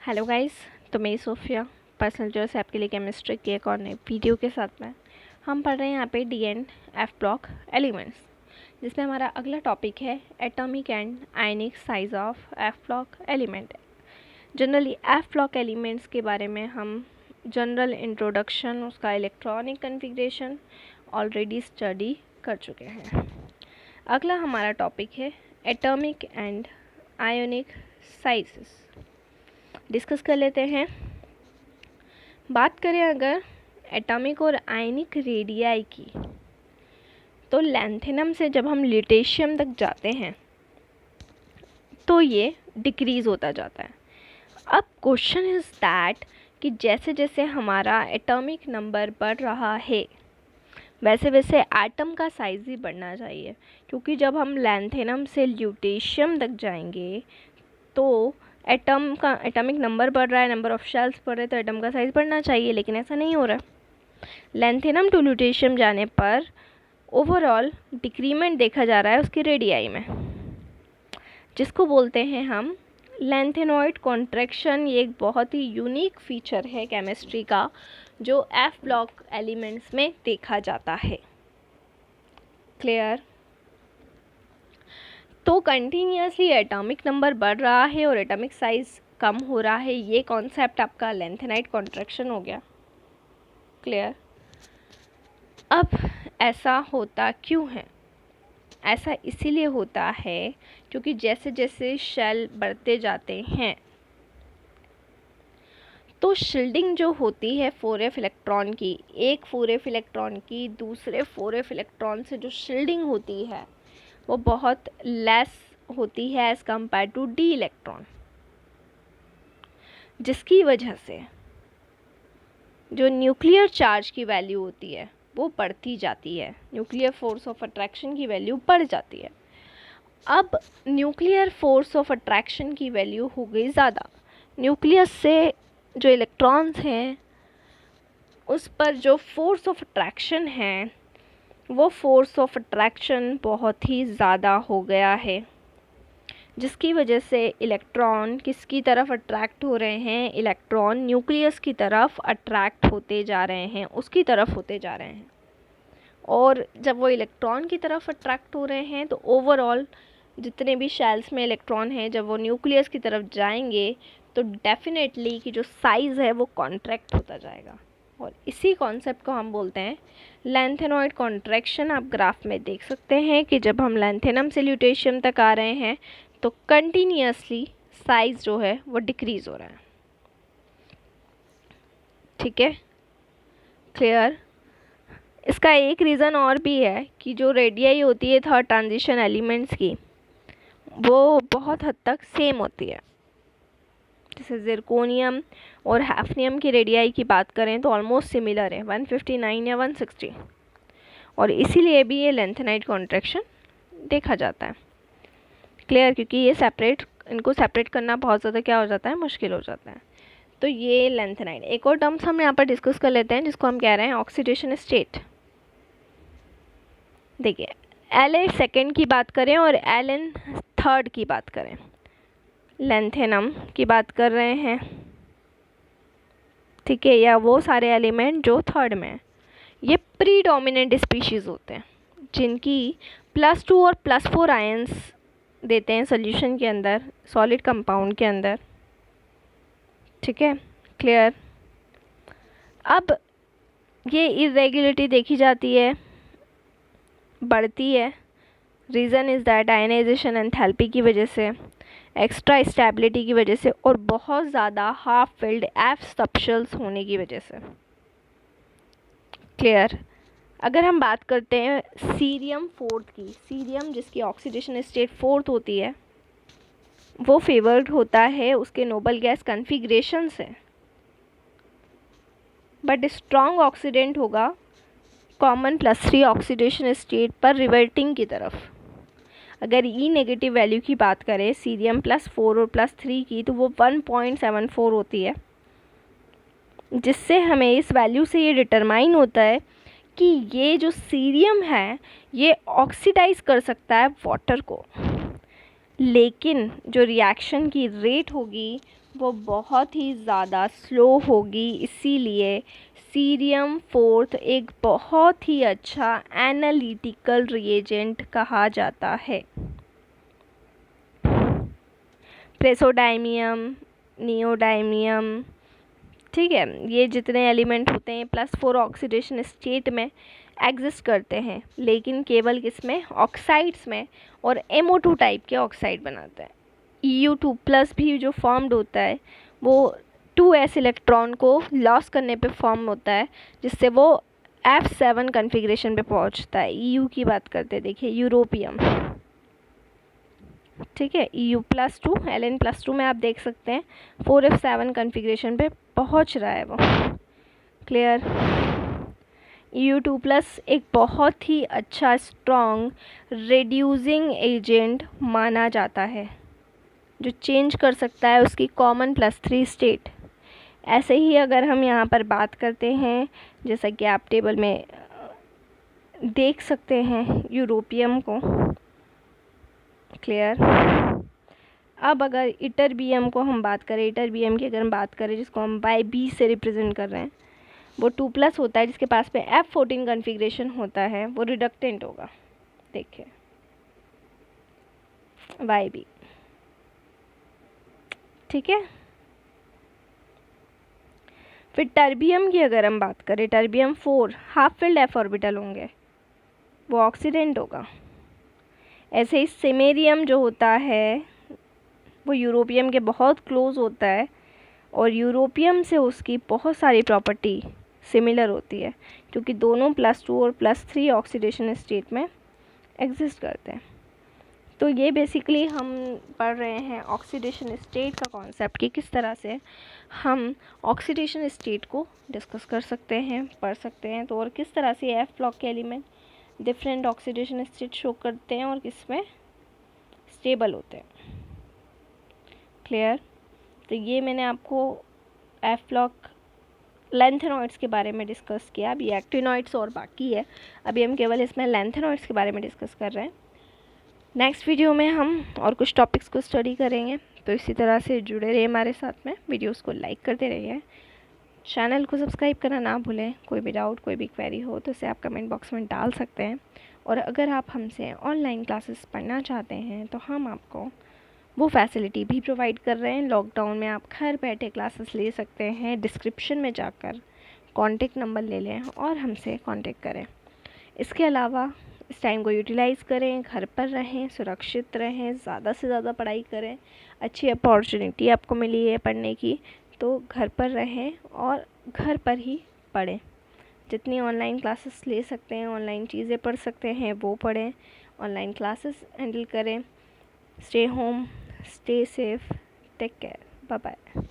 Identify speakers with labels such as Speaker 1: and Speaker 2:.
Speaker 1: Hello guys, तो मैं Sophia personal जो है आपके लिए केमिस्ट्री की एक और नई वीडियो के साथ में हम पढ़ रहे हैं यहाँ पे D and F block elements, जिसमें हमारा अगला टॉपिक है atomic and ionic size of F block element. Generally F block elements के बारे में हम जनरल इंट्रोडक्शन, उसका इलेक्ट्रॉनिक कन्फिग्रेशन ऑलरेडी स्टडी कर चुके हैं। अगला हमारा टॉपिक है atomic and ionic sizes, discuss कर लेते हैं। बात करें अगर एटॉमिक और आयनिक रेडियाई की, तो लैंथेनम से जब हम ल्यूटेशियम तक जाते हैं तो ये डिक्रीज़ होता जाता है। अब क्वेश्चन इज़ दैट कि जैसे जैसे हमारा एटॉमिक नंबर बढ़ रहा है वैसे वैसे एटम का साइज़ भी बढ़ना चाहिए, क्योंकि जब हम लैंथेनम से ल्यूटेशियम तक जाएंगे तो एटम का एटॉमिक नंबर बढ़ रहा है, नंबर ऑफ शेल्स बढ़ रहे हैं, तो एटम का साइज़ बढ़ना चाहिए, लेकिन ऐसा नहीं हो रहा। लैंथेनम टू ल्यूटेशियम जाने पर ओवरऑल डिक्रीमेंट देखा जा रहा है उसकी रेडियाई में, जिसको बोलते हैं हम लैंथेनॉइड कॉन्ट्रैक्शन। ये एक बहुत ही यूनिक फीचर है केमिस्ट्री का जो एफ ब्लॉक एलिमेंट्स में देखा जाता है। क्लियर? तो कंटिन्यूसली एटॉमिक नंबर बढ़ रहा है और एटॉमिक साइज़ कम हो रहा है, ये कॉन्सेप्ट आपका लैंथेनाइड कॉन्ट्रैक्शन हो गया। क्लियर? अब ऐसा होता क्यों है? ऐसा इसीलिए होता है क्योंकि जैसे जैसे शेल बढ़ते जाते हैं तो शील्डिंग जो होती है 4f इलेक्ट्रॉन की, एक 4f इलेक्ट्रॉन की दूसरे 4f इलेक्ट्रॉन से जो शील्डिंग होती है वो बहुत लेस होती है as compare to the electron, जिसकी वजह से जो न्यूक्लियर चार्ज की वैल्यू होती है वो बढ़ती जाती है, न्यूक्लियर फोर्स ऑफ अट्रैक्शन की वैल्यू बढ़ जाती है। अब न्यूक्लियर फोर्स ऑफ अट्रैक्शन की वैल्यू हो गई ज़्यादा, न्यूक्लियस से जो इलेक्ट्रॉन्स हैं उस पर जो फोर्स ऑफ अट्रैक्शन है वो फोर्स ऑफ अट्रैक्शन बहुत ही ज़्यादा हो गया है, जिसकी वजह से इलेक्ट्रॉन किसकी तरफ अट्रैक्ट हो रहे हैं? इलेक्ट्रॉन न्यूक्लियस की तरफ अट्रैक्ट होते जा रहे हैं, उसकी तरफ होते जा रहे हैं। और जब वो इलेक्ट्रॉन की तरफ अट्रैक्ट हो रहे हैं तो ओवरऑल जितने भी शेल्स में इलेक्ट्रॉन हैं जब वो न्यूक्लियस की तरफ जाएंगे तो डेफिनेटली कि जो साइज़ है वो कॉन्ट्रैक्ट होता जाएगा, और इसी कॉन्सेप्ट को हम बोलते हैं लैंथेनॉइड कॉन्ट्रैक्शन। आप ग्राफ में देख सकते हैं कि जब हम लैंथेनम से ल्यूटेशियम तक आ रहे हैं तो कंटिन्यूसली साइज़ जो है वो डिक्रीज़ हो रहा है। ठीक है? क्लियर? इसका एक रीज़न और भी है कि जो रेडियाई होती है थर्ड ट्रांजिशन एलिमेंट्स की वो बहुत हद तक सेम होती है। जैसे जिरकोनियम और हैफनियम की रेडियाई की बात करें तो ऑलमोस्ट सिमिलर है, 159 या 160, और इसीलिए भी ये लैंथेनाइड कॉन्ट्रैक्शन देखा जाता है। क्लियर? क्योंकि ये इनको सेपरेट करना बहुत ज़्यादा क्या हो जाता है, मुश्किल हो जाता है। तो ये लैंथेनाइड। एक और टर्म्स हम यहाँ पर डिस्कस कर लेते हैं जिसको हम कह रहे हैं ऑक्सीडेशन स्टेट। देखिए, Ln सेकेंड की बात करें और Ln थर्ड की बात करें, लैंथेनम की बात कर रहे हैं, ठीक है, या वो सारे एलिमेंट जो थर्ड में हैं, ये प्रीडोमिनेंट स्पीशीज़ होते हैं जिनकी +2 और +4 आयंस देते हैं सोल्यूशन के अंदर, सॉलिड कंपाउंड के अंदर। ठीक है? क्लियर? अब ये इरेगुलरिटी देखी जाती है, बढ़ती है। Reason is that ionization enthalpy की वजह से, एक्स्ट्रा स्टेबिलिटी की वजह से, और बहुत ज़्यादा हाफ फिल्ड एफ सबशेल्स होने की वजह से। क्लियर? अगर हम बात करते हैं सीरियम फोर्थ की, सीरियम जिसकी ऑक्सीडेशन स्टेट फोर्थ होती है वो फेवर्ड होता है उसके नोबल गैस कन्फिग्रेशन से, बट स्ट्रॉन्ग ऑक्सीडेंट होगा कॉमन +3 ऑक्सीडेशन स्टेट पर रिवर्टिंग की तरफ। अगर ई नेगेटिव वैल्यू की बात करें सीरियम +4 और +3 की तो वो 1.74 होती है, जिससे हमें इस वैल्यू से ये डिटरमाइन होता है कि ये जो सीरियम है ये ऑक्सीडाइज कर सकता है वाटर को। लेकिन जो रिएक्शन की रेट होगी वो बहुत ही ज़्यादा स्लो होगी। इसीलिए सीरियम फोर्थ एक बहुत ही अच्छा एनालिटिकल रिएजेंट कहा जाता है। प्रेसोडाइमियम, नियोडाइमियम, ठीक है, ये जितने एलिमेंट होते हैं +4 ऑक्सीडेशन स्टेट में एग्जिस्ट करते हैं, लेकिन केवल किसमें, ऑक्साइड्स में, और MO2 टाइप के ऑक्साइड बनाते हैं। EU2+ भी जो फॉर्म्ड होता है वो 2s इलेक्ट्रॉन को लॉस करने पे फॉर्म होता है, जिससे वो F7 कन्फिग्रेशन पे पहुंचता है। EU की बात करते हैं, देखिए यूरोपियम, ठीक है, EU+2 Ln+2 में आप देख सकते हैं 4f7 कन्फिग्रेशन पे पहुंच रहा है वो। क्लियर। EU2+ एक बहुत ही अच्छा स्ट्रॉन्ग रिड्यूसिंग एजेंट माना जाता है, जो चेंज कर सकता है उसकी कॉमन +3 स्टेट। ऐसे ही अगर हम यहाँ पर बात करते हैं, जैसा कि आप टेबल में देख सकते हैं यूरोपियम को। क्लियर। अब अगर इटरबियम को हम बात करें, इटरबियम की अगर हम बात करें, जिसको हम B से रिप्रेजेंट कर रहे हैं, वो 2+ होता है, जिसके पास पे F14 कन्फिग्रेशन होता है, वो रिडक्टेंट होगा। देखिए YB, ठीक है। फिर टर्बियम की अगर हम बात करें, terbium 4 half filled F orbital होंगे, वो ऑक्सीडेंट होगा। ऐसे ही सिमेरियम जो होता है वो यूरोपियम के बहुत क्लोज होता है, और यूरोपियम से उसकी बहुत सारी प्रॉपर्टी सिमिलर होती है, क्योंकि दोनों +2 और +3 ऑक्सीडेशन स्टेट में एग्जिस्ट करते हैं। तो ये बेसिकली हम पढ़ रहे हैं ऑक्सीडेशन स्टेट का कॉन्सेप्ट, कि किस तरह से हम ऑक्सीडेशन स्टेट को डिस्कस कर सकते हैं, पढ़ सकते हैं। तो और किस तरह से F ब्लॉक के element different oxidation state show करते हैं और किसमें स्टेबल होते हैं। क्लियर। तो ये मैंने आपको F ब्लॉक लैंथेनॉइड्स के बारे में डिस्कस किया। अभी एक्टिनॉइड्स और बाकी है, अभी हम केवल इसमें लैंथेनॉइड्स के बारे में डिस्कस कर रहे हैं। नेक्स्ट वीडियो में हम और कुछ टॉपिक्स को स्टडी करेंगे। तो इसी तरह से जुड़े रहिए हमारे साथ में, वीडियोस को लाइक करते रहिए, चैनल को सब्सक्राइब करना ना भूलें। कोई भी डाउट, कोई भी क्वेरी हो तो उसे आप कमेंट बॉक्स में डाल सकते हैं। और अगर आप हमसे ऑनलाइन क्लासेस पढ़ना चाहते हैं तो हम आपको वो फैसिलिटी भी प्रोवाइड कर रहे हैं। लॉकडाउन में आप घर बैठे क्लासेस ले सकते हैं। डिस्क्रिप्शन में जाकर कॉन्टेक्ट नंबर ले लें और हमसे कॉन्टेक्ट करें। इसके अलावा इस टाइम को यूटिलाइज़ करें, घर पर रहें, सुरक्षित रहें, ज़्यादा से ज़्यादा पढ़ाई करें। अच्छी अपॉर्चुनिटी आपको मिली है पढ़ने की, तो घर पर रहें और घर पर ही पढ़ें। जितनी ऑनलाइन क्लासेस ले सकते हैं, ऑनलाइन चीज़ें पढ़ सकते हैं, वो पढ़ें, ऑनलाइन क्लासेस हैंडल करें। Stay home, stay safe, take care, bye bye.